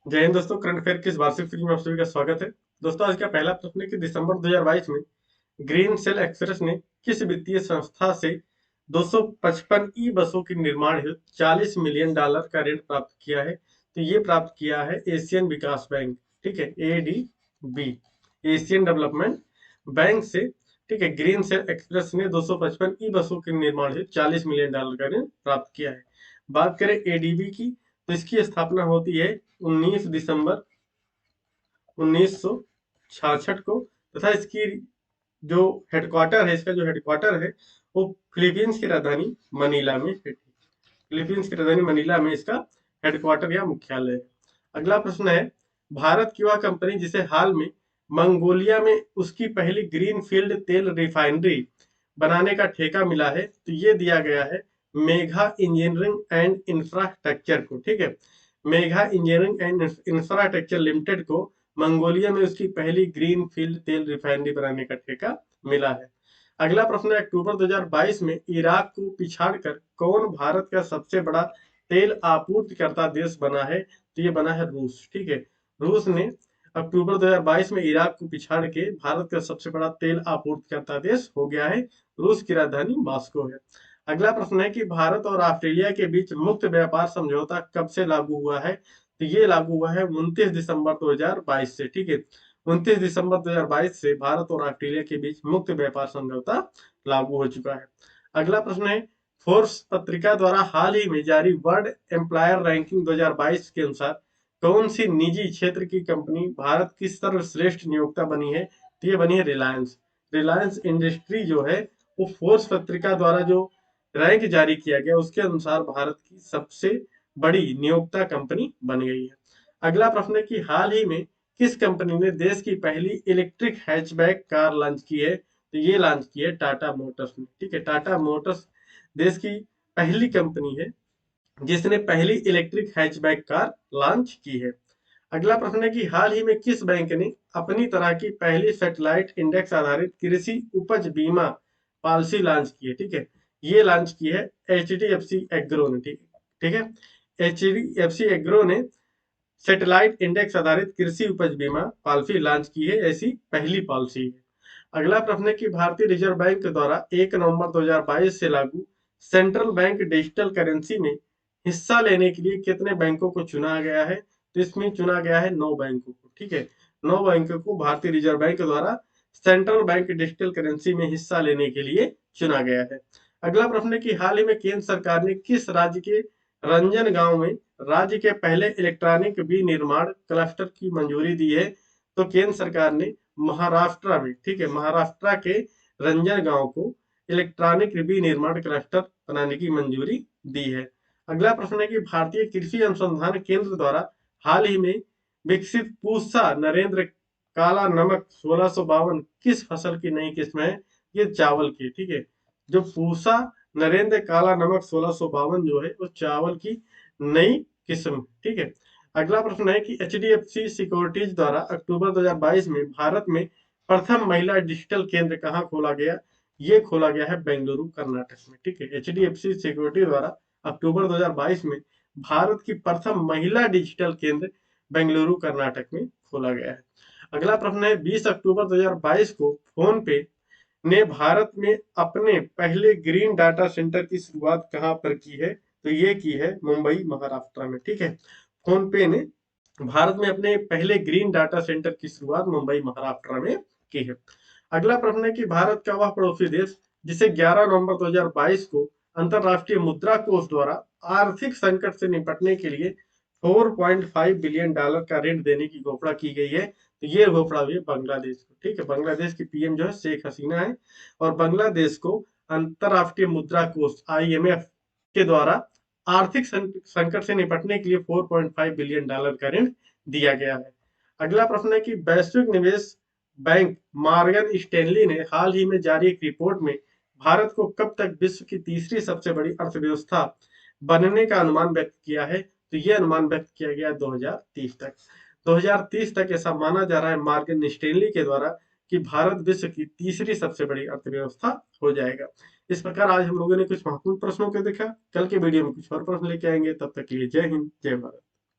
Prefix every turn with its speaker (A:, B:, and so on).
A: जय हिंद दोस्तों। Current affair की इस वार्षिक सीरीज में आप सभी का स्वागत है। दोस्तों, आज का पहला प्रश्न है कि दिसंबर 2022 में ग्रीन सेल एक्सप्रेस ने किस वित्तीय संस्था से 255 ई बसों के निर्माण हेतु $40 मिलियन का ऋण प्राप्त किया है? तो ये प्राप्त किया है एशियन विकास बैंक, ठीक है, ADB, एशियन डेवलपमेंट बैंक से। ठीक है, ग्रीन सेल एक्सप्रेस ने 255 ई बसों के निर्माण हेतु $40 मिलियन का ऋण प्राप्त किया है। बात करें एडीबी की, तो इसकी स्थापना होती है 19 दिसंबर 1966 को, तथा इसकी जो हेडक्वार्टर है, इसका जो हेडक्वार्टर है वो फिलीपींस की राजधानी मनीला में है। फिलीपींस की राजधानी मनीला में इसका हेडक्वार्टर या मुख्यालय है। अगला प्रश्न है, भारत की वह कंपनी जिसे हाल में मंगोलिया में उसकी पहली ग्रीन फील्ड तेल रिफाइनरी बनाने का ठेका मिला है, तो ये दिया गया है मेघा इंजीनियरिंग एंड इंफ्रास्ट्रक्चर को। ठीक है, Megha engineering and infrastructure limited को मंगोलिया में उसकी पहली ग्रीन फील्ड तेल रिफाइनरी बनाने का ठेका मिला है। अगला प्रश्न है, अक्टूबर 2022 में इराक को पिछाड़कर कौन भारत का सबसे बड़ा तेल आपूर्तिकर्ता देश बना है? तो ये बना है रूस। ठीक है, रूस ने अक्टूबर 2022 में इराक को पिछाड़ के भारत का सबसे बड़ा तेल आपूर्तिकर्ता देश हो गया है। रूस की राजधानी मॉस्को है। अगला प्रश्न है कि भारत और ऑस्ट्रेलिया के बीच मुक्त व्यापार समझौता कब से लागू हुआ है? तो ये लागू हुआ है 29 दिसंबर 2022 से। ठीक है, 29 दिसंबर 2022 से भारत और ऑस्ट्रेलिया के बीच मुक्त व्यापार समझौता लागू हो चुका है। अगला प्रश्न है, फोर्ब्स पत्रिका द्वारा हाल ही में जारी वर्ल्ड एम्प्लॉयर रैंकिंग 2022 के अनुसार कौन सी निजी क्षेत्र की कंपनी भारत की सर्वश्रेष्ठ नियोक्ता बनी है? तो ये बनी है रिलायंस। रिलायंस इंडस्ट्री जो है वो फोर्ब्स पत्रिका द्वारा जो रैंक जारी किया गया उसके अनुसार भारत की सबसे बड़ी नियोक्ता कंपनी बन गई है। अगला प्रश्न है कि हाल ही में किस कंपनी ने देश की पहली इलेक्ट्रिक हैचबैक कार लॉन्च की है? तो ये लॉन्च की है टाटा मोटर्स ने। ठीक है, टाटा मोटर्स देश की पहली कंपनी है जिसने पहली इलेक्ट्रिक हैचबैक कार लॉन्च की है। अगला प्रश्न है कि हाल ही में किस बैंक ने अपनी तरह की पहली सैटेलाइट इंडेक्स आधारित कृषि उपज बीमा पॉलिसी लॉन्च की है? ठीक है, ये लॉन्च की है HDFC एग्रो ने। ठीक है, HDFC एग्रो ने सैटेलाइट इंडेक्स आधारित कृषि उपज बीमा पॉलिसी लॉन्च की है, ऐसी पहली पॉलिसी है। अगला प्रश्न है कि भारतीय रिजर्व बैंक द्वारा 1 नवंबर 2022 से लागू सेंट्रल बैंक डिजिटल करेंसी में हिस्सा लेने के लिए कितने बैंकों को चुना गया है? तो इसमें चुना गया है 9 बैंकों को। ठीक है, 9 बैंकों को भारतीय रिजर्व बैंक द्वारा सेंट्रल बैंक डिजिटल करेंसी में हिस्सा लेने के लिए चुना गया है। अगला प्रश्न है कि हाल ही में केंद्र सरकार ने किस राज्य के रंजन गांव में राज्य के पहले इलेक्ट्रॉनिक विनिर्माण क्लस्टर की मंजूरी दी है? तो केंद्र सरकार ने महाराष्ट्र में, ठीक है, महाराष्ट्र के रंजन गांव को इलेक्ट्रॉनिक विनिर्माण क्लस्टर बनाने की मंजूरी दी है। अगला प्रश्न है कि भारतीय कृषि अनुसंधान केंद्र द्वारा हाल ही में विकसित पूसा नरेंद्र काला नमक 1652 किस फसल की नई किस्म है? ये चावल की। ठीक है, जो पूसा नरेंद्र काला नमक 1652 जो है वो चावल की नई किस्म। ठीक है, अगला प्रश्न है कि HDFC सिक्योरिटीज द्वारा अक्टूबर 2022 में भारत में प्रथम महिला डिजिटल केंद्र कहाँ खोला गया? ये खोला गया है बेंगलुरु कर्नाटक में। ठीक है, HDFC सिक्योरिटी द्वारा अक्टूबर 2022 में भारत की प्रथम महिला डिजिटल केंद्र बेंगलुरु कर्नाटक में खोला गया है। अगला प्रश्न है, 20 अक्टूबर 2022 को फोन पे ने भारत में अपने पहले ग्रीन डाटा सेंटर की शुरुआत कहां पर की है? तो ये की है मुंबई महाराष्ट्र में। ठीक है, फोन पे ने भारत में अपने पहले ग्रीन डाटा सेंटर की शुरुआत मुंबई महाराष्ट्र में की है। अगला प्रश्न है कि भारत का वह पड़ोसी देश जिसे 11 नवंबर 2022 को अंतरराष्ट्रीय मुद्रा कोष द्वारा आर्थिक संकट से निपटने के लिए $4.5 बिलियन का ऋण देने की घोषणा की गई है? तो ये घोषणा हुई है बांग्लादेश को। ठीक है, बांग्लादेश की पीएम जो है शेख हसीना है, और बांग्लादेश को अंतरराष्ट्रीय मुद्रा कोष IMF के द्वारा आर्थिक संकट से निपटने के लिए $4.5 बिलियन का ऋण दिया गया है। अगला प्रश्न है कि वैश्विक निवेश बैंक मॉर्गन स्टैनली ने हाल ही में जारी एक रिपोर्ट में भारत को कब तक विश्व की तीसरी सबसे बड़ी अर्थव्यवस्था बनने का अनुमान व्यक्त किया है? तो ये अनुमान व्यक्त किया गया 2030 तक। 2030 तक ऐसा माना जा रहा है मॉर्गन स्टैनली के द्वारा कि भारत विश्व की तीसरी सबसे बड़ी अर्थव्यवस्था हो जाएगा। इस प्रकार आज हम लोगों ने कुछ महत्वपूर्ण प्रश्नों को देखा। कल के वीडियो में कुछ और प्रश्न लेके आएंगे। तब तक के लिए जय हिंद, जय भारत।